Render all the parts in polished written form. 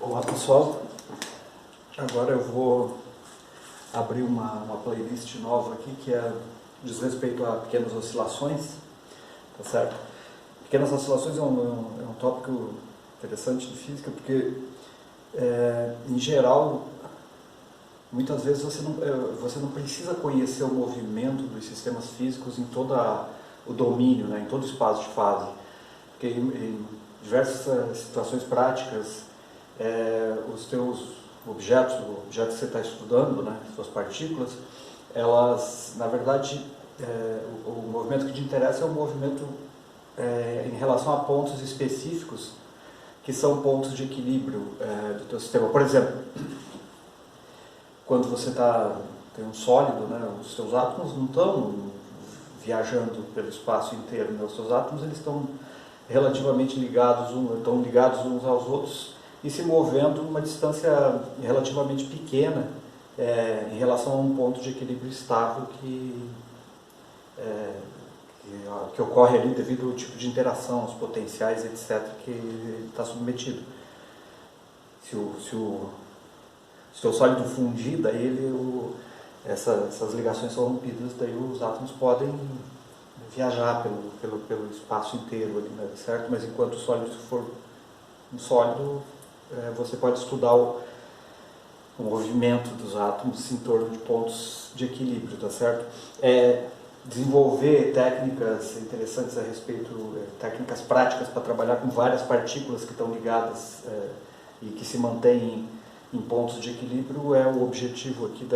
Olá pessoal, agora eu vou abrir uma playlist nova aqui que diz respeito a pequenas oscilações, tá certo? Pequenas oscilações é um tópico interessante de física porque, em geral, muitas vezes você não precisa conhecer o movimento dos sistemas físicos em todo o domínio, né, em todo o espaço de fase, porque em diversas situações práticas, os teus objetos, o objeto que você está estudando, né, suas partículas, elas, na verdade, o movimento que te interessa é o movimento em relação a pontos específicos, que são pontos de equilíbrio do teu sistema. Por exemplo, quando você tem um sólido, né, os seus átomos não estão viajando pelo espaço inteiro, né? Os seus átomos eles estão relativamente ligados uns aos outros e se movendo uma distância relativamente pequena em relação a um ponto de equilíbrio estável que ocorre ali devido ao tipo de interação, os potenciais, etc., que ele está submetido. Se o seu sólido fundir, daí essas ligações são rompidas, daí os átomos podem viajar pelo espaço inteiro ali, né, certo? Mas enquanto o sólido for um sólido, você pode estudar o movimento dos átomos em torno de pontos de equilíbrio, tá certo? Desenvolver técnicas interessantes a respeito, técnicas práticas para trabalhar com várias partículas que estão ligadas e que se mantêm em pontos de equilíbrio é o objetivo aqui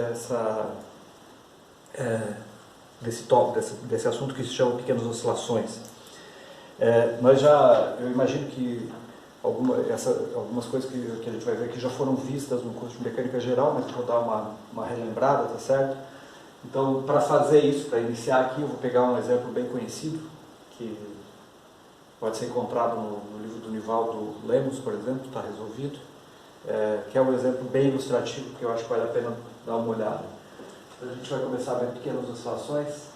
desse assunto que se chama pequenas oscilações. Eu imagino que algumas coisas que a gente vai ver aqui já foram vistas no curso de mecânica geral, mas vou dar uma relembrada, tá certo? Então, para fazer isso, para iniciar aqui, eu vou pegar um exemplo bem conhecido, que pode ser encontrado no livro do Nivaldo Lemos, por exemplo, está resolvido, que é um exemplo bem ilustrativo, que eu acho que vale a pena dar uma olhada. Então, a gente vai começar a ver pequenas oscilações.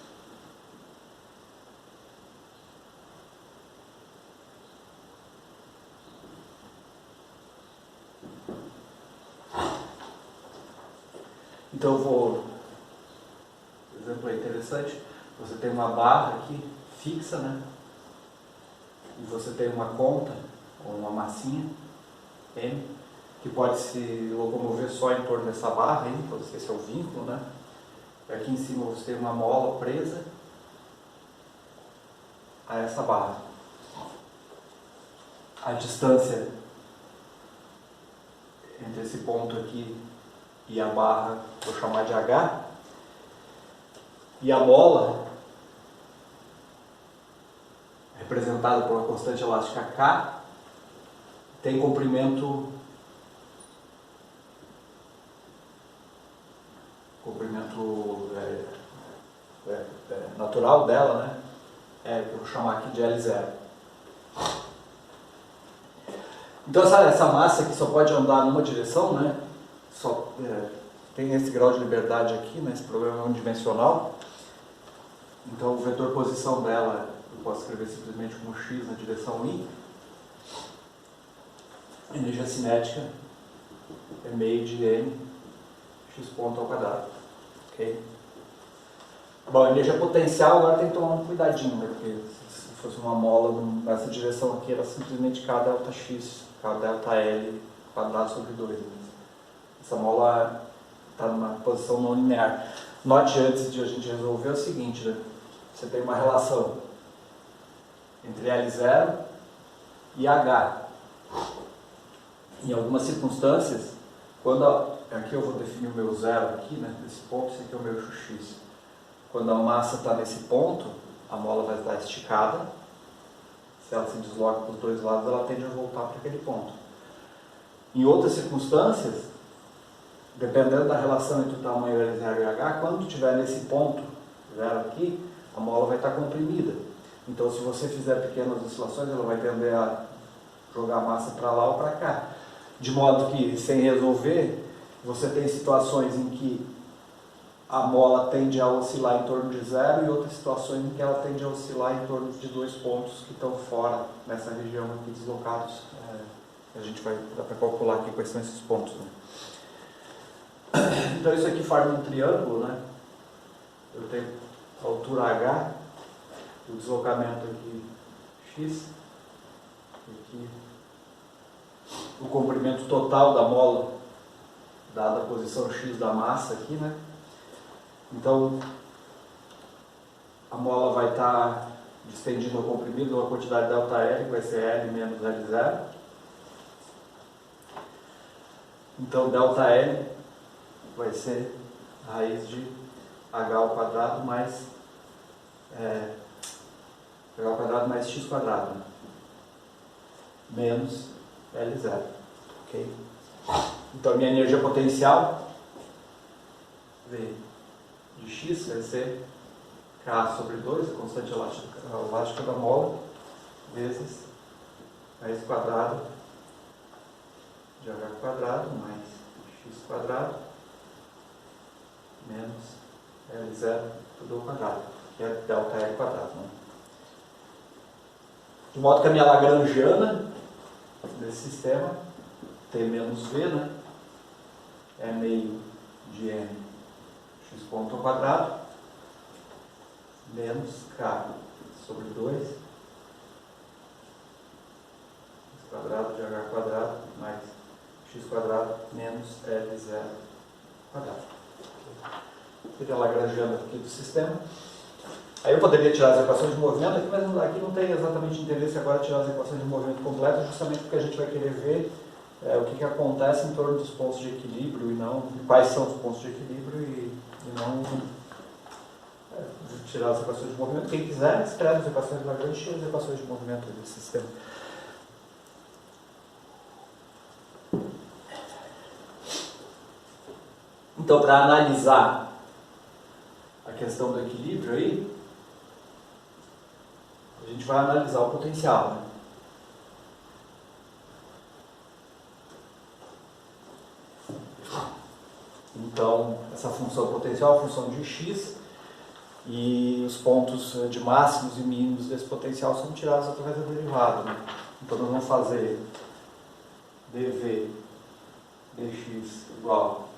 Então, o exemplo é interessante. Você tem uma barra aqui fixa, né? E você tem uma conta, ou uma massinha, M, que pode se locomover só em torno dessa barra aí, esse é o vínculo, né? E aqui em cima você tem uma mola presa a essa barra. A distância entre esse ponto aqui e a barra, vou chamar de H, e a mola, representada por uma constante elástica K, tem comprimento natural dela, né? Eu vou chamar aqui de L0. Então essa massa aqui só pode andar numa direção, né? Tem esse grau de liberdade aqui, né? Esse problema é unidimensional. Então o vetor posição dela eu posso escrever simplesmente como x na direção y. Energia cinética é meio de m x ponto ao quadrado. Ok? Bom, a energia potencial agora tem que tomar um cuidadinho, né? Porque se fosse uma mola nessa direção aqui, era simplesmente k delta x, k delta l quadrado sobre 2. Essa mola está numa posição não linear. Note antes de a gente resolver o seguinte, né? Você tem uma relação entre L0 e H. Em algumas circunstâncias, aqui eu vou definir o meu zero aqui, né? Nesse ponto, esse aqui é o meu eixo x. Quando a massa está nesse ponto, a mola vai estar esticada. Se ela se desloca para os dois lados, ela tende a voltar para aquele ponto. Em outras circunstâncias, dependendo da relação entre o tamanho L0 e H, quando estiver nesse ponto zero aqui, a mola vai estar comprimida. Então, se você fizer pequenas oscilações, ela vai tender a jogar a massa para lá ou para cá. De modo que, sem resolver, você tem situações em que a mola tende a oscilar em torno de zero e outras situações em que ela tende a oscilar em torno de dois pontos que estão fora, nessa região aqui, deslocados A gente vai dar para calcular aqui quais são esses pontos, né? Então isso aqui forma um triângulo, né? Eu tenho a altura H, o deslocamento aqui X, aqui o comprimento total da mola, dada a posição X da massa aqui, né? Então, a mola vai estar despendida ou comprimida uma quantidade ΔL, que vai ser L menos L0. Então, ΔL vai ser a raiz de H ao quadrado mais H ao quadrado mais X quadrado, né? Menos L0. Ok? Então, a minha energia potencial V de X vai ser K sobre 2, a constante elástica da mola, vezes raiz quadrada de H quadrado mais X quadrado menos L0 tudo ao quadrado, que é ΔL quadrado, né? De modo que a minha lagrangiana desse sistema, T menos V, né? É meio de M x ponto ao quadrado menos K sobre 2 x quadrado de H quadrado mais x quadrado menos L0 quadrado. Seria a lagrangiana aqui do sistema. Aí eu poderia tirar as equações de movimento aqui, mas aqui não tem exatamente interesse agora tirar as equações de movimento completas, justamente porque a gente vai querer ver o que acontece em torno dos pontos de equilíbrio e não quais são os pontos de equilíbrio e não tirar as equações de movimento. Quem quiser, escreve as equações de Lagrange e tira as equações de movimento desse sistema. Então, para analisar a questão do equilíbrio aí, a gente vai analisar o potencial, né? Então, essa função potencial é a função de x e os pontos de máximos e mínimos desse potencial são tirados através da derivada, né? Então, nós vamos fazer dv dx igual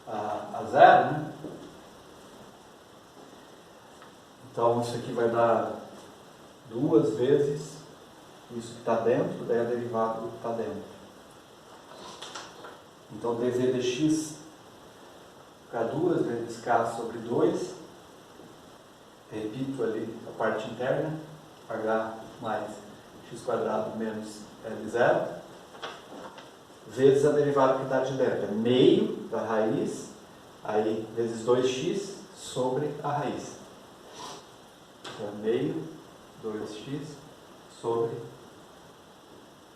a zero, né? Então, isso aqui vai dar 2 vezes isso que está dentro, daí a derivada do que está dentro. Então, dv dx fica 2 vezes k sobre 2. Repito ali a parte interna, h mais x quadrado menos L0, vezes a derivada que está de dentro. É meio da raiz, aí vezes 2x sobre a raiz. Então, é meio 2x sobre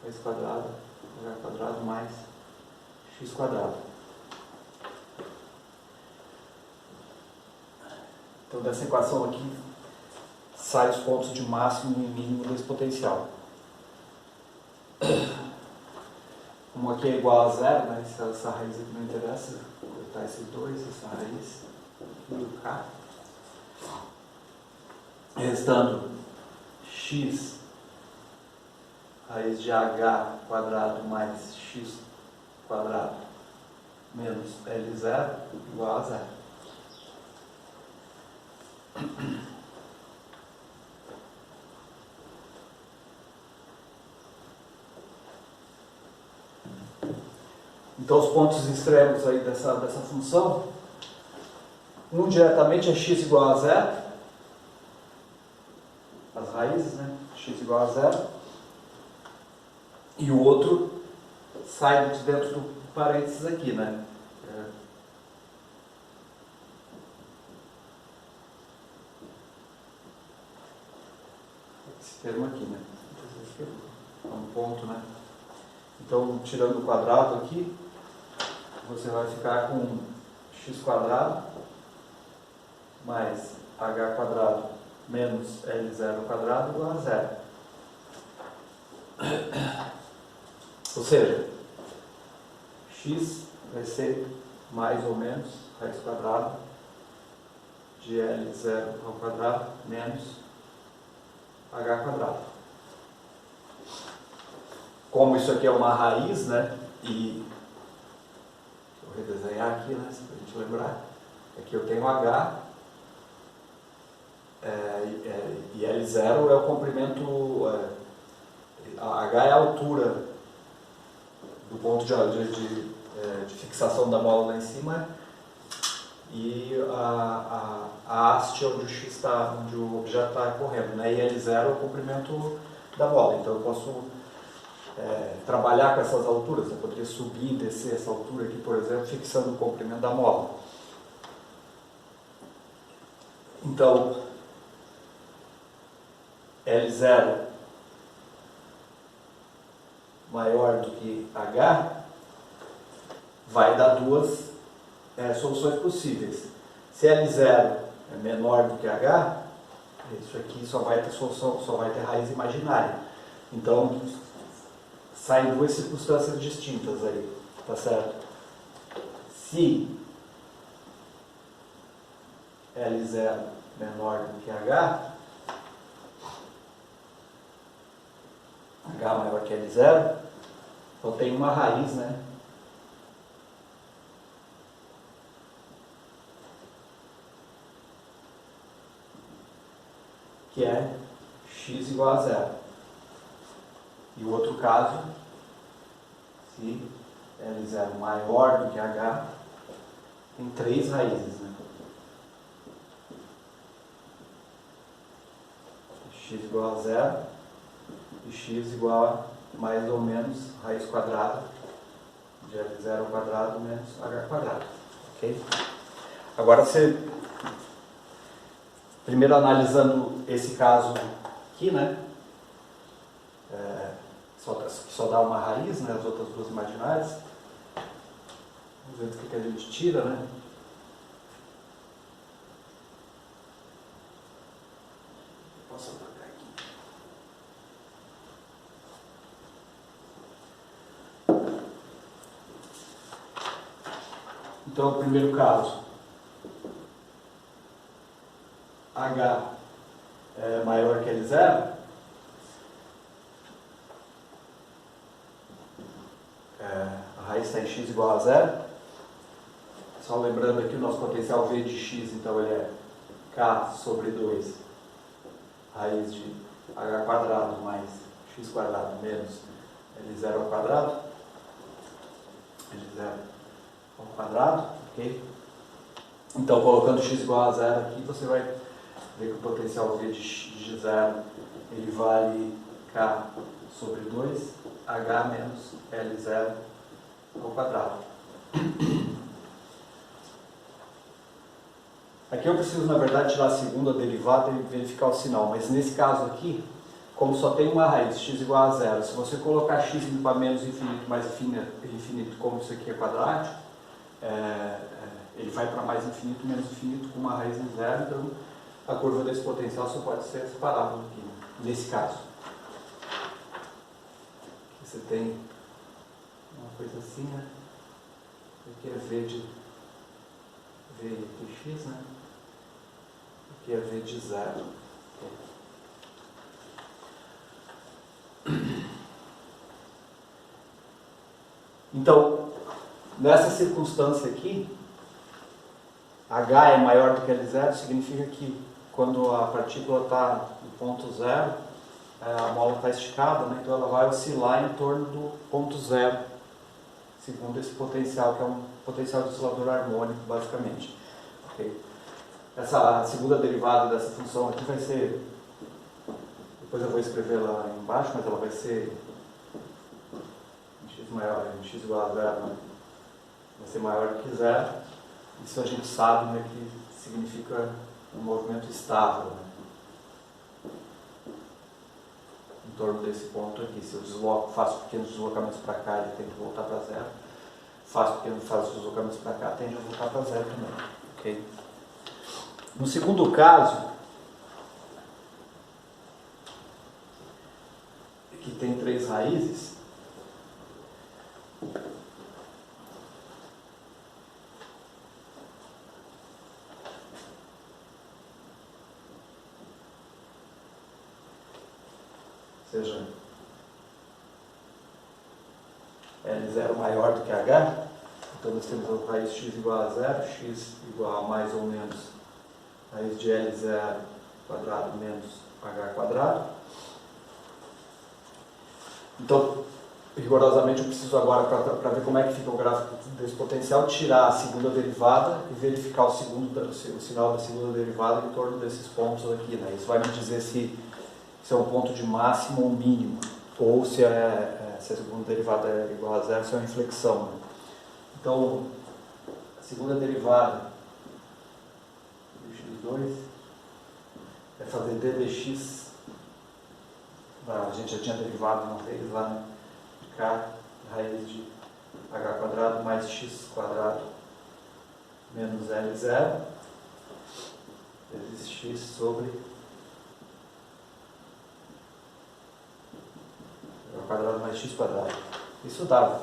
raiz quadrada, h quadrado mais x quadrado. Então, dessa equação aqui, sai os pontos de máximo e mínimo desse potencial. Como aqui é igual a zero, né? Essa raiz aqui não interessa, vou cortar esses dois, essa raiz e o k. Restando x raiz de h quadrado mais x quadrado menos L0 igual a zero. Então, os pontos extremos aí dessa função, um diretamente é x igual a zero, as raízes, né? X igual a zero, e o outro sai de dentro do parênteses aqui, né? Esse termo aqui, né? É um ponto, né? Então, tirando o quadrado aqui, você vai ficar com x quadrado mais h quadrado menos L0 quadrado igual a zero. Ou seja, x vai ser mais ou menos raiz quadrada de L0 ao quadrado menos h quadrado. como isso aqui é uma raiz, né? E vou redesenhar aqui, né? Para a gente lembrar. Aqui eu tenho H e L0 é o comprimento, H é a altura do ponto de fixação da mola lá em cima e a haste onde o X está, onde o objeto está correndo, né? E L0 é o comprimento da mola. Então eu posso trabalhar com essas alturas. Eu poderia subir e descer essa altura aqui, por exemplo, fixando o comprimento da mola. Então, L0 maior do que H vai dar duas soluções possíveis. Se L0 é menor do que H, isso aqui só vai ter solução, só vai ter raiz imaginária. Então, saem duas circunstâncias distintas aí, tá certo? Se L0 menor do que H maior que L0, então tem uma raiz, né? Que é x igual a 0. E o outro caso, se L0 maior do que H, tem três raízes, né? X igual a 0 e x igual a mais ou menos raiz quadrada de L0 ao quadrado menos H quadrado. Ok? Agora você, primeiro analisando esse caso aqui, né? Só dá uma raiz, né? As outras duas imaginárias. Vamos ver o que a gente tira, né? Posso apagar aqui. Então, o primeiro caso, H é maior que L0, a raiz está em x igual a 0. Só lembrando aqui o nosso potencial V de x, então ele é K sobre 2, raiz de H quadrado mais x quadrado menos L0 ao quadrado. L0 ao quadrado, ok? Então, colocando x igual a 0 aqui, você vai ver que o potencial V de 0 ele vale K sobre 2, H menos L0 ao quadrado. Aqui eu preciso, na verdade, tirar a segunda derivada e verificar o sinal, mas nesse caso aqui, como só tem uma raiz, x igual a 0, se você colocar x indo para menos infinito, mais infinito, como isso aqui é quadrático, ele vai para mais infinito, menos infinito, com uma raiz em 0, então a curva desse potencial só pode ser separável aqui, nesse caso. Aqui você tem uma coisa assim, né? Aqui é V de x, né? Aqui é V de 0. Então, nessa circunstância aqui, H é maior do que L0, significa que quando a partícula está no ponto zero, a mola está esticada, né? Então ela vai oscilar em torno do ponto zero, segundo esse potencial, que é um potencial de oscilador harmônico, basicamente. Okay? Essa segunda derivada dessa função aqui vai ser, depois eu vou escrever lá embaixo, mas ela vai ser x maior, x igual a 0, né? Vai ser maior que 0. Isso a gente sabe, né, que significa um movimento estável, né? Em torno desse ponto aqui. Se eu faço pequenos deslocamentos para cá, ele tende a voltar para 0. Faço deslocamentos para cá, tende a voltar para 0 também. Okay? No segundo caso, que tem três raízes, ou seja, L0 maior do que H, então nós temos a raiz x igual a 0, x igual a mais ou menos raiz de L0 quadrado menos H quadrado. Então, rigorosamente, eu preciso agora, para ver como é que fica o gráfico desse potencial, tirar a segunda derivada e verificar o sinal da segunda derivada em torno desses pontos aqui, né? Isso vai me dizer se é um ponto de máximo ou mínimo, ou se a segunda derivada é igual a zero, se é uma inflexão, né? Então, a segunda derivada de x2 é fazer d dx, a gente já tinha derivado uma vez lá, né? K raiz de h quadrado mais x quadrado menos L0 vezes x sobre h quadrado mais x quadrado. Isso dá.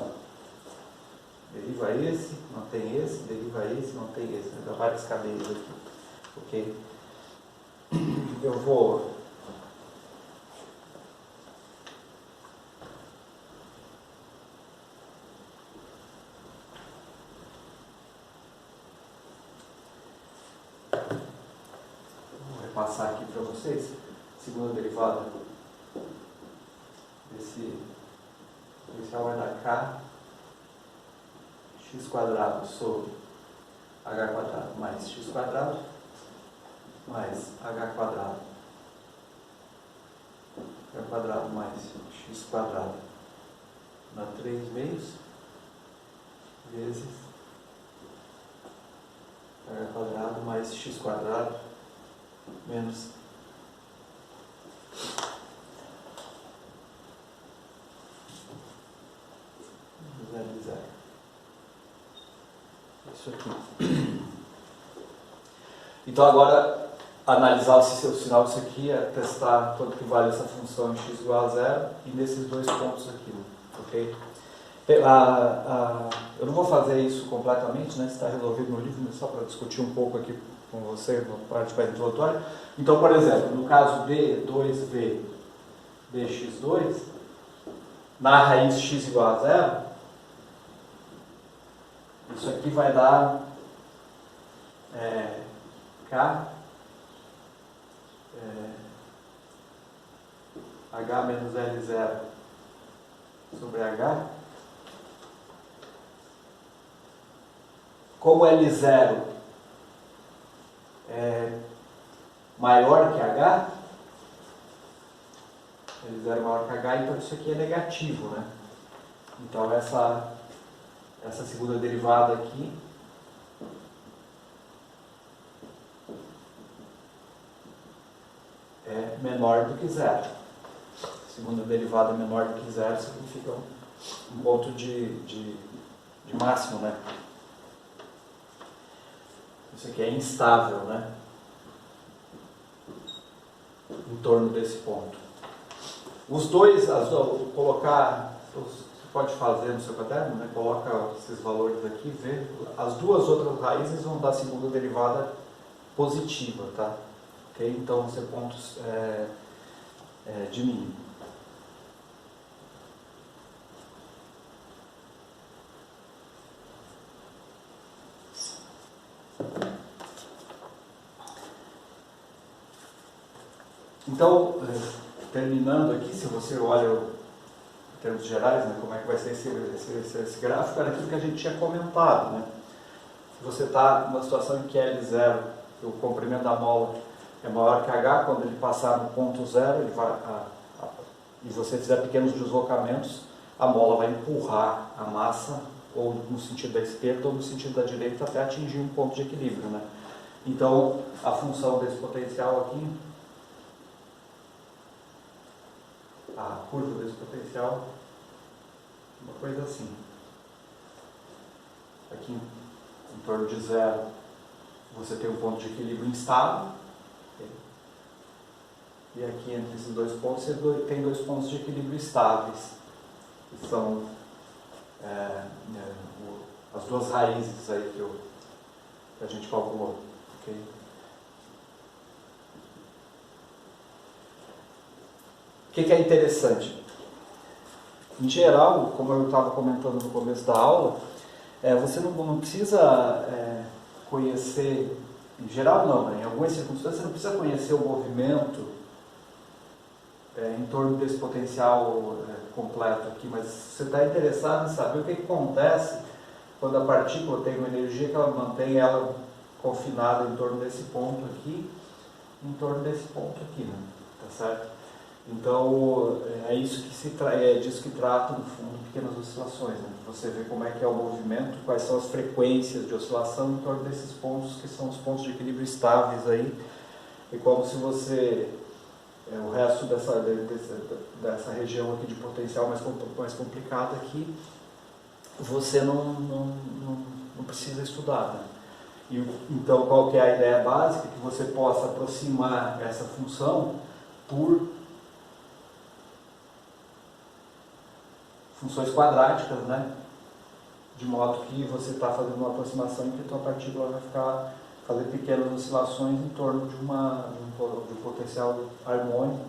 Deriva esse, mantém esse, deriva esse, mantém esse. Dá várias cadeias aqui. Ok? Eu vou... passar aqui para vocês, segunda derivada desse inicial vai dar k x quadrado sobre h quadrado mais x quadrado mais h quadrado mais x quadrado dá 3 meios vezes h quadrado mais x quadrado menos L0. Isso aqui. Então agora analisar o sinal disso aqui é testar quanto que vale essa função em x igual a 0 e nesses dois pontos aqui, ok? Eu não vou fazer isso completamente, né? Está resolvido no livro, mas só para discutir um pouco aqui com você, na parte mais introdutória. Então, por exemplo, no caso D2V dx2, na raiz x igual a 0, isso aqui vai dar K H menos L0 sobre H. Como L0 é maior que H, L0 é maior que H, então isso aqui é negativo, né? Então essa segunda derivada aqui é menor do que zero. Segunda derivada menor do que zero significa um ponto de máximo, né? Isso aqui é instável, né? Em torno desse ponto. Os dois, colocar, você pode fazer no seu caderno, né? Coloca esses valores aqui, vê. As duas outras raízes vão dar segunda derivada positiva, tá? Ok? Então vão ser pontos de mínimo. Então, terminando aqui, se você olha em termos gerais, né, como é que vai ser esse gráfico, era aquilo que a gente tinha comentado, né? Se você está numa situação em que L0, o comprimento da mola é maior que H, quando ele passar no ponto zero, e você fizer pequenos deslocamentos, a mola vai empurrar a massa, ou no sentido da esquerda ou no sentido da direita, até atingir um ponto de equilíbrio, né? Então, a função desse potencial aqui, a curva desse potencial, uma coisa assim. Aqui em torno de zero, você tem um ponto de equilíbrio instável. E aqui entre esses dois pontos, você tem dois pontos de equilíbrio estáveis, que são as duas raízes aí que a gente calculou. Okay? O que é interessante? Em geral, como eu estava comentando no começo da aula, você não precisa conhecer, em geral não, né? Em algumas circunstâncias você não precisa conhecer o movimento em torno desse potencial completo aqui, mas você está interessado em saber o que acontece quando a partícula tem uma energia que ela mantém ela confinada em torno desse ponto aqui, em torno desse ponto aqui, né? Tá certo? Então, é isso que é disso que trata, no fundo, pequenas oscilações, né? Você vê como é que é o movimento, quais são as frequências de oscilação em torno desses pontos, que são os pontos de equilíbrio estáveis aí, e como se você, o resto dessa região aqui de potencial mais complicada aqui, você não precisa estudar, né? Então, qual que é a ideia básica? Que você possa aproximar essa função por funções quadráticas, né? De modo que você está fazendo uma aproximação em que a tua partícula vai fazer pequenas oscilações em torno de um potencial harmônico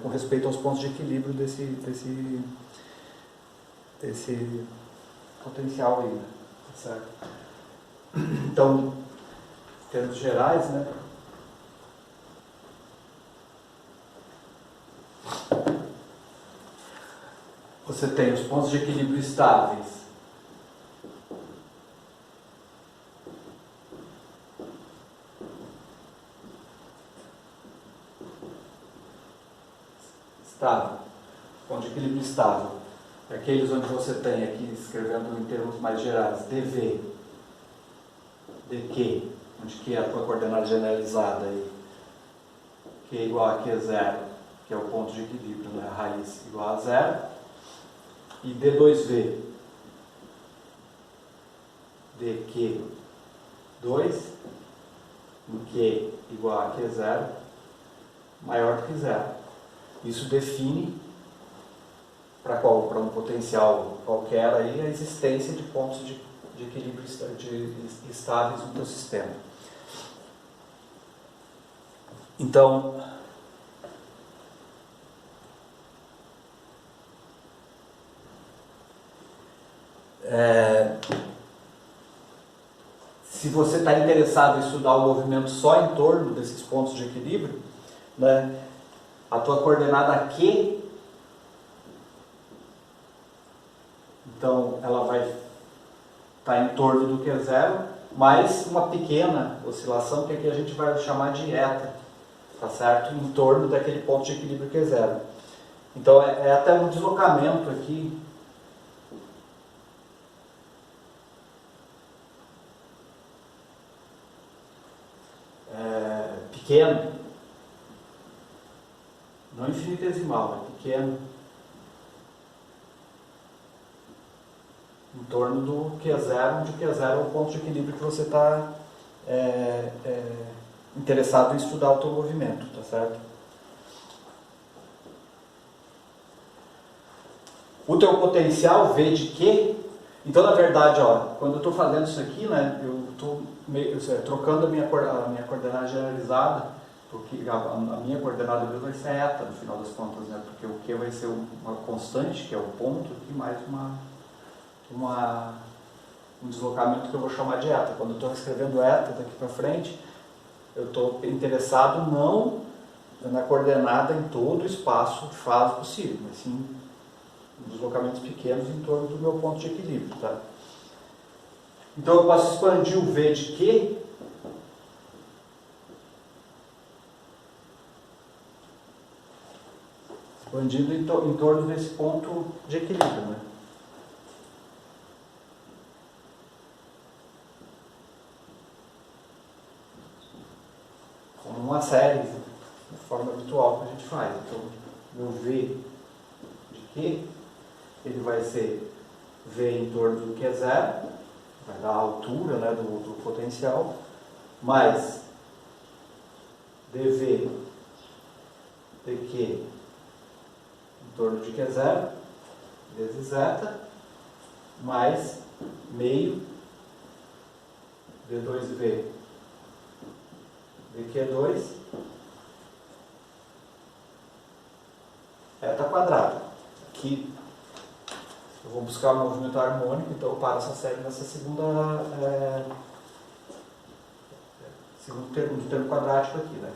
com respeito aos pontos de equilíbrio desse potencial aí, né? Certo? Então, em termos gerais, né? Você tem os pontos de equilíbrio estáveis. Estável. Ponto de equilíbrio estável. Aqueles onde você tem aqui, escrevendo em termos mais gerais, dV, dQ, onde Q é a tua coordenada generalizada aí, Q igual a Q0, que é o ponto de equilíbrio, né? A raiz igual a zero, e D2V, dQ2, em Q igual a Q0, maior do que zero. Isso define para um potencial qualquer aí a existência de pontos de equilíbrio estáveis no teu sistema. Então, se você está interessado em estudar o movimento só em torno desses pontos de equilíbrio, né, a tua coordenada Q, então ela vai estar em torno do Q0, mais uma pequena oscilação que aqui a gente vai chamar de eta, tá certo? Em torno daquele ponto de equilíbrio Q0. Então é até um deslocamento aqui pequeno, não infinitesimal, é pequeno, em torno do Q0, onde o Q0 é o ponto de equilíbrio que você está interessado em estudar o teu movimento, tá certo? O teu potencial V de Q, então na verdade, ó, quando eu estou fazendo isso aqui, né, eu estou trocando a minha coordenada generalizada, porque a minha coordenada vai ser eta no final das contas, né, porque o Q vai ser uma constante, que é o ponto aqui, mais um deslocamento que eu vou chamar de eta. Quando eu estou escrevendo eta daqui para frente, eu estou interessado não na coordenada em todo o espaço de fase possível, mas sim em deslocamentos pequenos em torno do meu ponto de equilíbrio. Tá? Então eu posso expandir o V de Q expandindo em torno desse ponto de equilíbrio. Né? Como uma série, de forma habitual que a gente faz. Então, meu V de Q, ele vai ser V em torno do Q0, vai dar a altura, né, do potencial, mais dV dQ em torno de Q0, vezes zeta, mais meio D2V dQ2 eta quadrado. que eu vou buscar o movimento harmônico, então eu paro essa série nessa segundo termo quadrático aqui, né?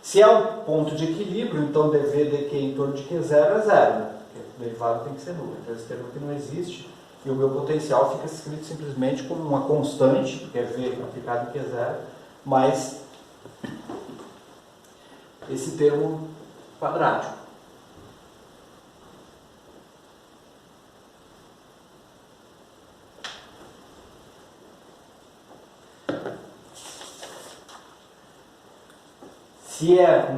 Se é um ponto de equilíbrio, então dv dq em torno de q0 é zero, né? Porque o derivado tem que ser nulo. Então esse termo aqui não existe e o meu potencial fica escrito simplesmente como uma constante, porque é v aplicado em q0, mais esse termo quadrático. Se é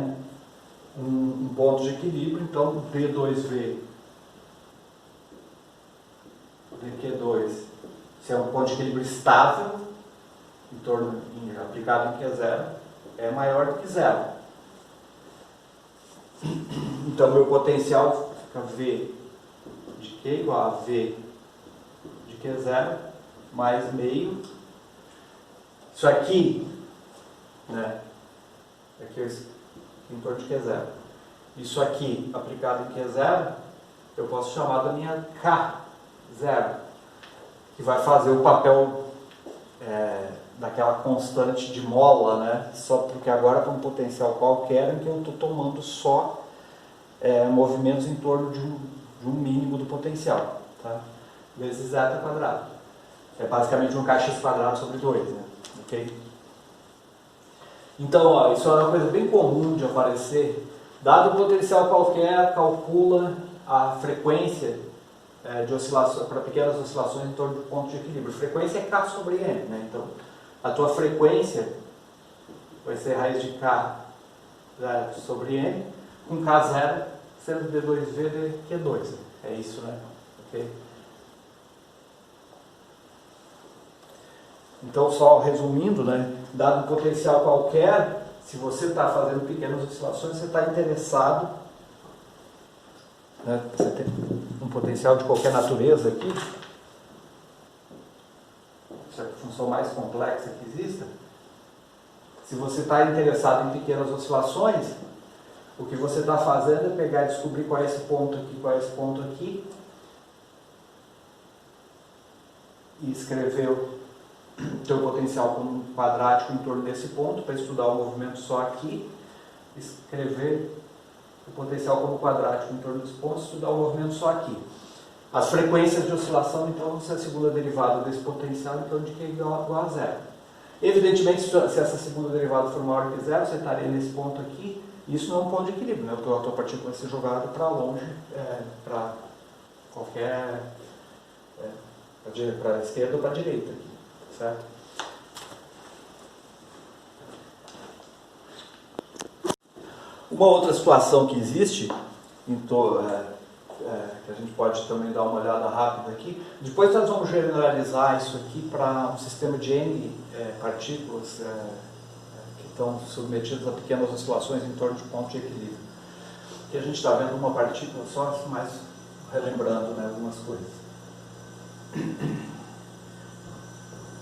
um ponto de equilíbrio, então d2v dq2, se é um ponto de equilíbrio estável, aplicado em q0, é maior do que zero. Então meu potencial fica v de q igual a v de q0 mais meio. Isso aqui, né? Aqui em torno de Q0. Isso aqui, aplicado em Q0, eu posso chamar da minha K0, que vai fazer o papel daquela constante de mola, né? Só porque agora com um potencial qualquer em que eu estou tomando só movimentos em torno de um mínimo do potencial, tá? Vezes zeta quadrado. É basicamente um kx quadrado sobre 2, né? Ok? Então, ó, isso é uma coisa bem comum de aparecer. Dado um potencial qualquer, calcula a frequência de oscilação, para pequenas oscilações em torno do ponto de equilíbrio. Frequência é K sobre M, né? Então, a tua frequência vai ser raiz de K sobre M, com K0 sendo D2V de Q2. É isso, né? Ok? Então, só resumindo, né? Dado um potencial qualquer, se você está fazendo pequenas oscilações, você está interessado, né? Você tem um potencial de qualquer natureza aqui, essa é a função mais complexa que exista. Se você está interessado em pequenas oscilações, o que você está fazendo é pegar e descobrir qual é esse ponto aqui, qual é esse ponto aqui, e escrever o teu potencial como um quadrático em torno desse ponto, para estudar o movimento só aqui, escrever o potencial como quadrático em torno desse ponto, estudar o movimento só aqui. As frequências de oscilação, então, vão ser a segunda derivada desse potencial em torno de Q igual a zero. Evidentemente, se essa segunda derivada for maior que zero, você estaria nesse ponto aqui, e isso não é um ponto de equilíbrio, né? A tua partícula vai ser jogada para longe, para qualquer... para a esquerda ou para a direita aqui. Certo? Uma outra situação que existe, que a gente pode também dar uma olhada rápida aqui, depois nós vamos generalizar isso aqui para um sistema de N partículas que estão submetidas a pequenas oscilações em torno de ponto de equilíbrio. Aqui a gente está vendo uma partícula só, mais relembrando, né, algumas coisas.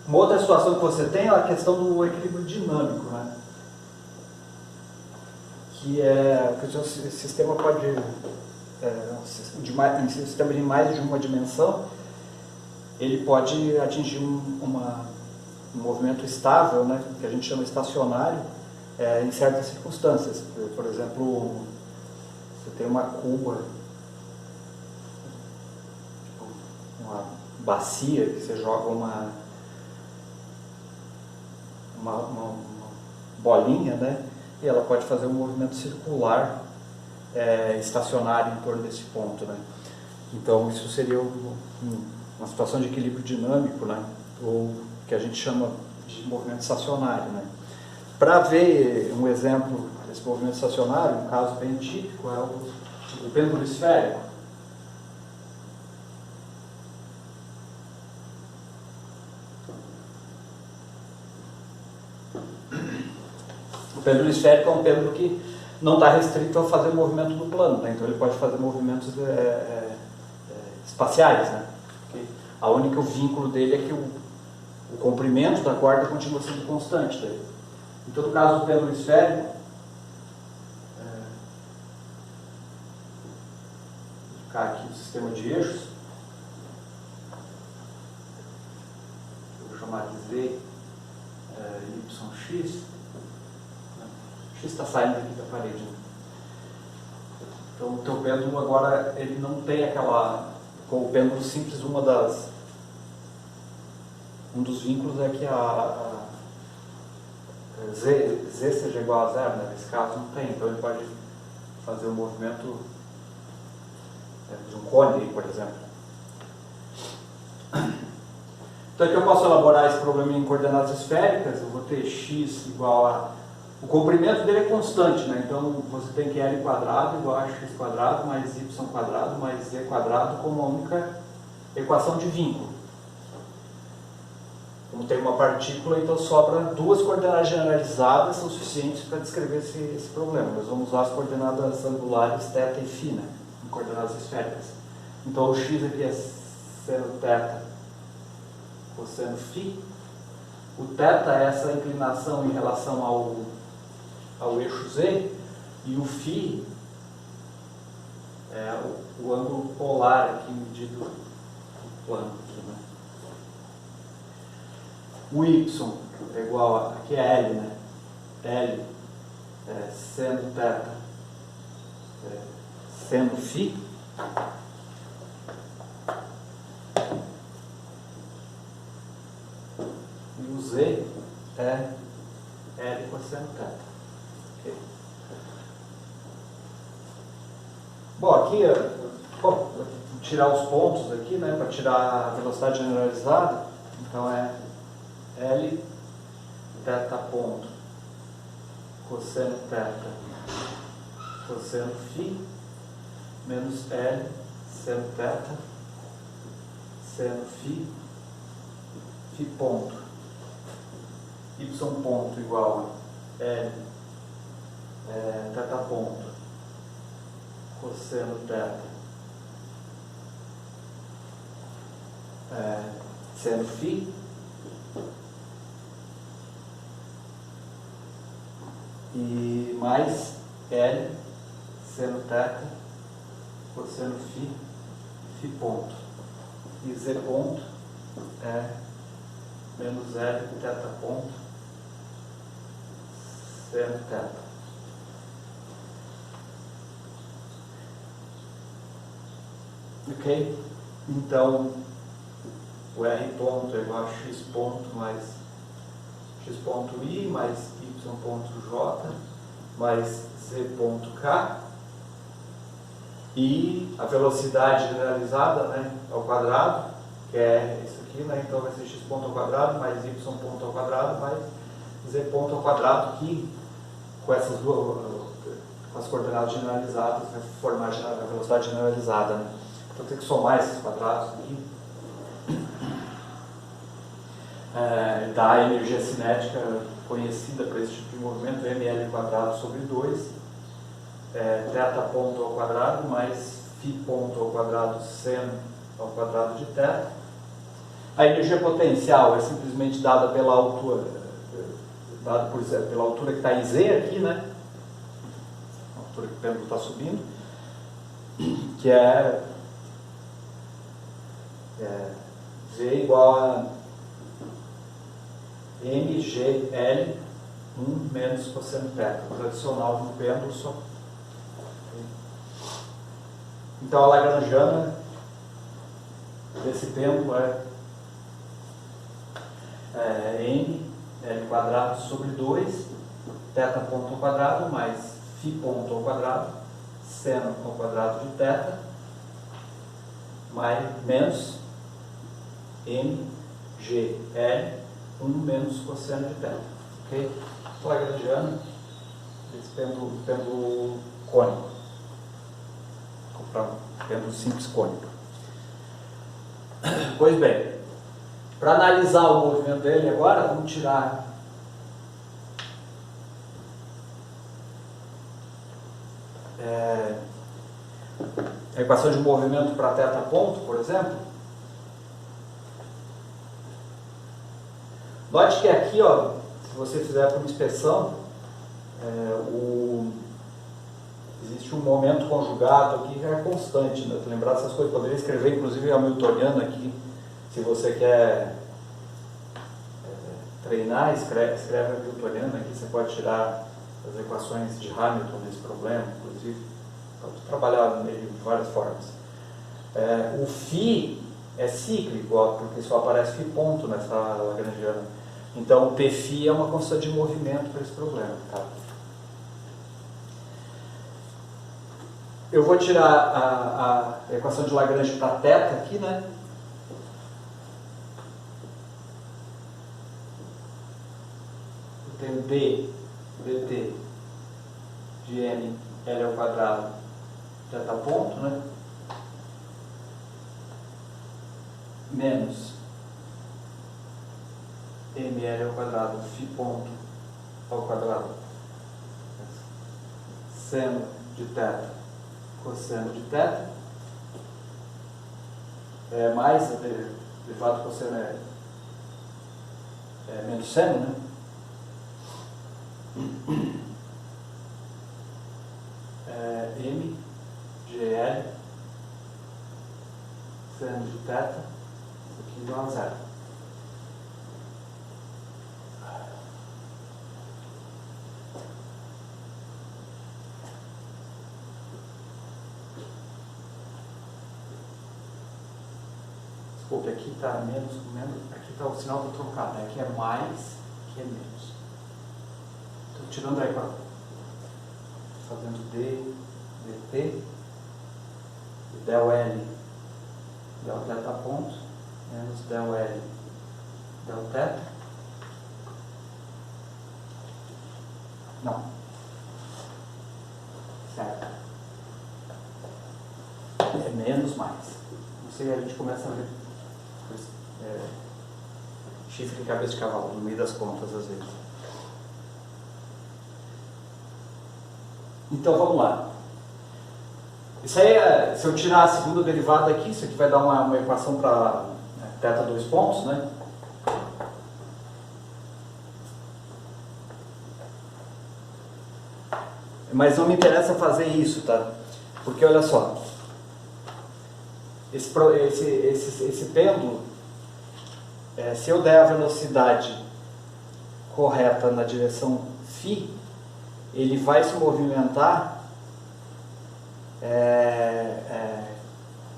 Uma outra situação que você tem é a questão do equilíbrio dinâmico, né? Que é que o seu sistema pode, em sistema de mais de uma dimensão, ele pode atingir um movimento estável, né? Que a gente chama estacionário, em certas circunstâncias. Por exemplo, você tem uma cuba, uma bacia que você joga uma bolinha, né? E ela pode fazer um movimento circular estacionário em torno desse ponto, né? Então isso seria uma situação de equilíbrio dinâmico, né? Ou que a gente chama de movimento estacionário, né? Para ver um exemplo desse movimento estacionário, um caso bem típico é o pêndulo esférico. O pêndulo esférico é um pêndulo que não está restrito a fazer movimento no plano, né? Então ele pode fazer movimentos espaciais, né? A única vínculo dele é que o comprimento da corda continua sendo constante dele. Em todo caso, o pêndulo esférico, vou ficar aqui o sistema sistema de eixos. Vou chamar de Z, YX. X está saindo aqui da parede. Né? Então o teu pêndulo agora ele não tem aquela... Com o pêndulo simples, um dos vínculos é que a Z seja igual a zero, né? Nesse caso não tem, então ele pode fazer um movimento de um cone, por exemplo. Então aqui eu posso elaborar esse problema em coordenadas esféricas. Eu vou ter x igual a... O comprimento dele é constante, né? Então você tem que L quadrado igual a x quadrado mais y quadrado mais z quadrado como a única equação de vínculo. Como tem uma partícula, então sobra duas coordenadas generalizadas são suficientes para descrever esse problema. Nós vamos usar as coordenadas angulares θ e φ, né? Em coordenadas esféricas. Então o x aqui é seno θ cosseno φ. O θ é essa inclinação em relação ao eixo z, e o φ é o ângulo polar aqui medido no plano. Aqui, né? O y é igual a... Aqui é L, né? L é seno θ seno φ. E o z é L cosseno θ. Okay. Bom, aqui, vou tirar os pontos aqui, né? Para tirar a velocidade generalizada. Então é L θ ponto cosseno θ cosseno φ menos L seno θ seno φ φ ponto y ponto igual a L θ ponto cosseno θ seno φ e mais L seno θ cosseno φ φ ponto, e z ponto é menos L θ ponto seno θ. Ok? Então o R ponto é igual a x ponto mais x ponto i mais y ponto j mais z ponto k, e a velocidade generalizada, né, ao quadrado, que é isso aqui, né, então vai ser x ponto ao quadrado mais y ponto ao quadrado mais z ponto ao quadrado, que com essas duas, com as coordenadas generalizadas, vai formar a velocidade generalizada. Né? Então tem que somar esses quadrados aqui. Dá a energia cinética conhecida para esse tipo de movimento, ml quadrado sobre 2, θ ponto ao quadrado mais φ ponto ao quadrado seno ao quadrado de θ. A energia potencial é simplesmente dada pela altura, pela altura que está em z aqui, né? A altura que o pêndulo está subindo, que é z igual a mgl 1 menos cosseno θ, o tradicional do pêndulo só. Então a lagrangiana desse pêndulo é m L quadrado sobre 2 θ ponto ao quadrado mais φ ponto ao quadrado seno ao quadrado de θ mais menos mgl 1 menos cosseno de θ. Ok? Lagrangiana desse pêndulo cônico. Vou comprar um pêndulo simples cônico. Pois bem, para analisar o movimento dele agora, vamos tirar a equação de movimento para θ ponto, por exemplo. Note que aqui, ó, se você fizer por inspeção, o existe um momento conjugado aqui que é constante, né? Lembrar dessas coisas, poderia escrever inclusive hamiltoniano aqui, se você quer treinar, escreve hamiltoniano aqui, você pode tirar as equações de Hamilton nesse problema, inclusive, pode trabalhar nele de várias formas. O φ é cíclico, ó, porque só aparece φ ponto nessa lagrangiana. Então, o Pφ é uma constante de movimento para esse problema. Tá? Eu vou tirar a equação de Lagrange para θ aqui, né? Eu tenho d dt de n L ao quadrado θ ponto, né? Menos ml ao quadrado φ ponto ao quadrado seno de θ cosseno de θ mais derivado cosseno é menos seno, né? M GL seno de θ, isso aqui igual a zero. Desculpe, aqui está menos, aqui tá, o sinal está trocado, né? Aqui é mais, aqui é menos. Estou tirando aí, fazendo d, dt, e del L, del θ ponto, menos del L, del θ. Não. Certo. É menos mais. Não sei, a gente começa a ver chifre em cabeça de cavalo, no meio das contas, às vezes. Então, vamos lá. Isso aí, se eu tirar a segunda derivada aqui, isso aqui vai dar uma equação para θ 2 pontos, né? Mas não me interessa fazer isso, tá? Porque, olha só, esse pêndulo, se eu der a velocidade correta na direção φ, ele vai se movimentar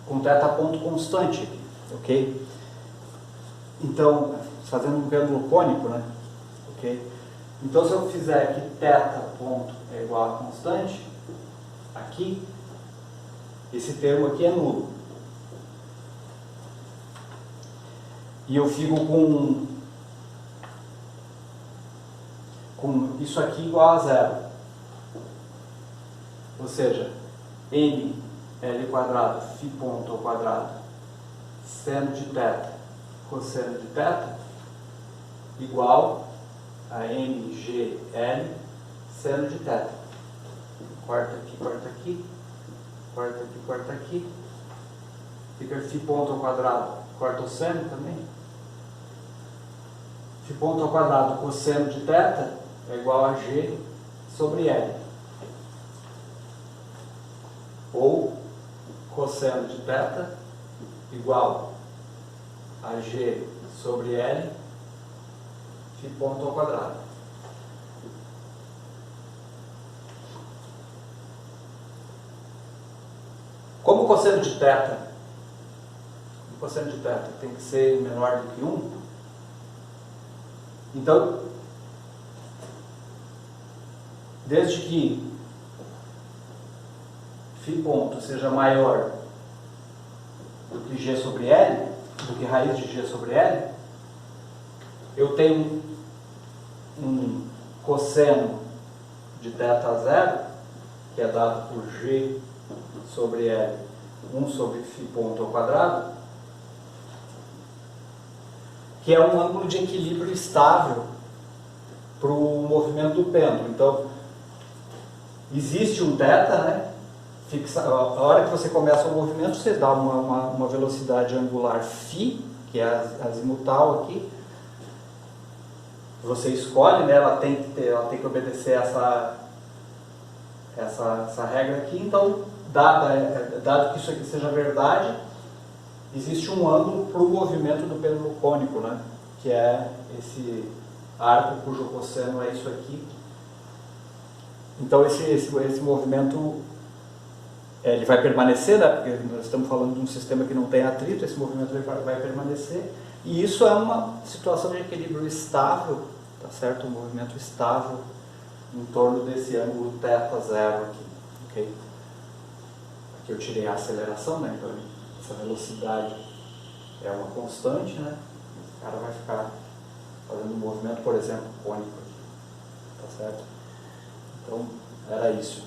com θ ponto constante, ok? Então, fazendo um pêndulo cônico, né? Ok? Então, se eu fizer que θ ponto é igual a constante, aqui, esse termo aqui é nulo. E eu fico com isso aqui igual a zero. Ou seja, m L quadrado φ ponto ao quadrado seno de θ cosseno de θ igual a mgl seno de θ. Corta aqui, corta aqui, corta aqui, corta aqui. Fica φ ponto ao quadrado, corta o seno também. Φ ponto ao quadrado cosseno de θ é igual a g sobre L. Ou cosseno de θ igual a g sobre L φ ponto ao quadrado. Como o cosseno de θ tem que ser menor do que 1, então, desde que φ ponto seja maior do que g sobre L, do que raiz de g sobre L, eu tenho um cosseno de θ0, que é dado por g sobre L, 1 sobre φ ponto ao quadrado, que é um ângulo de equilíbrio estável para o movimento do pêndulo. Então, existe um θ, né? A hora que você começa o movimento, você dá uma velocidade angular φ, que é azimutal aqui. Você escolhe, né? Ela tem que obedecer essa regra aqui. Então, dado que isso aqui seja verdade, existe um ângulo para o movimento do pêndulo cônico, né? Que é esse arco cujo cosseno é isso aqui. Então esse movimento ele vai permanecer, né? Porque nós estamos falando de um sistema que não tem atrito, esse movimento vai permanecer, e isso é uma situação de equilíbrio estável, tá certo? Um movimento estável em torno desse ângulo θ0 aqui, ok? Aqui eu tirei a aceleração, né? Então essa velocidade é uma constante, né? Esse cara vai ficar fazendo um movimento, por exemplo, cônico aqui, tá certo? Então, era isso.